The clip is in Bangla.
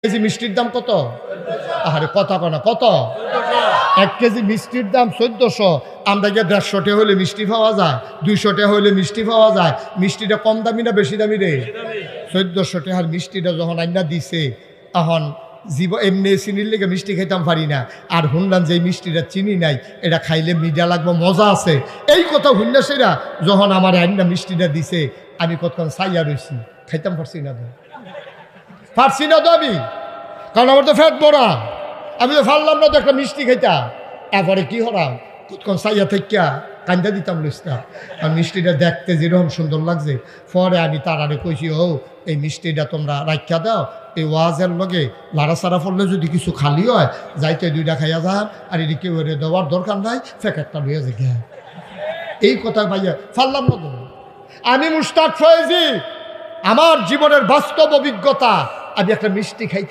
কেজি মিষ্টির দাম কত? আরে কথা কনা কত? 1 কেজি মিষ্টির দাম 1400। আমরা গিয়ে 150 টাকা হলে মিষ্টি পাওয়া যায়, 200 টাকা হলে মিষ্টি পাওয়া যায়। মিষ্টিটা কম দামি না বেশি দামি রে? 1400 টাকার মিষ্টিটা যখন আইনা দিছে, তখন এমনি চিনির লেগে মিষ্টি খাইতাম পারি না। আর শুনলাম যে এই মিষ্টিটা চিনি নাই, এটা খাইলে মিঠা লাগবে, মজা আছে। এই কথা শুনলে সেরা যখন আমার আইনা মিষ্টিটা দিছে, আমি কতক্ষণ চাইয়া রয়েছি, খাইতাম পারছি না তো, আমি, কারণ আমার তো ফ্যাট বড়া। আমি তো পারলাম না তো একটা মিষ্টি খাইতাম। এরপরে কি হলাম, কতক্ষণ চাইয়া থেকে কান্দা দিতাম লইস্তা। আর মিষ্টিটা দেখতে যেরকম সুন্দর লাগছে, পরে আমি তারারে কইছি, ও এই মিষ্টিটা তোমরা রাখিয়া দাও, এই ওয়াজের লগে লাড়াচাড়া পড়লে যদি কিছু খালি হয়, যাইতে 2টা খাইয়া যান, আর এদিকে ওরে দেওয়ার দরকার নাই, প্যাকেটটা লইয়া যে। এই কথা ভাইয়া পারলাম না তো। আমি মুশতাক ফয়েজি, আমার জীবনের বাস্তব অভিজ্ঞতা, আমি একটা মিষ্টি খাইতে